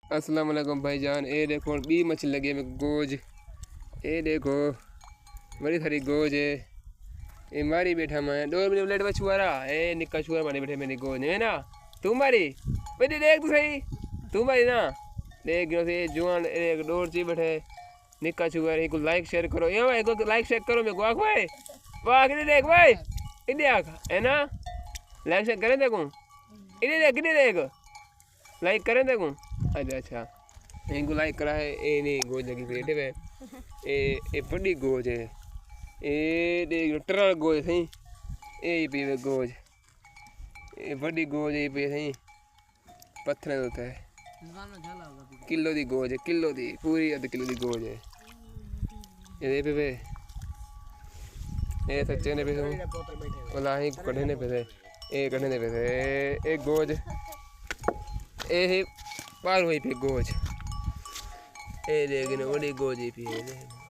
अस्सलाम वालेकुम भाईजान। ये देखो बी मछली लगी है मेरे गोज। ये देखो बड़ी सारी गोज है। ये मारी बैठा मैं 2 मिनट में छुआरा ए निक्का छुआ मारी बैठे मेरी गोज है ना। तू मारी बेटी देख तू सही। तू मारी ना देख से जुआन एक डोर ची बैठे निक्का छुआ। को लाइक शेयर करो ये भाई को लाइक शेयर करो मेरे को आख भाई वाह कितने देख भाई इधर आख है ना। लाइक शेयर करें देखूँ इधर देख लाइक करें देखूँ। अच्छा अच्छा इनको लाइक करा है। ये नहीं गोज लगी पेटे पे ये बड़ी गोज है। ये देख टरल गोज सही ये पीवे गोज ये बड़ी गोज ये पे सही पत्थर होता है। किलो दी गोज है किलो दी पूरी आध किलो दी गोज है। ये पे ये सच्चे ने पे बोला ही कढ़ने पे थे ये कढ़ने पे थे एक गोज ये पार हुई पे गोज ये लेकिन बड़ी गोज ही पी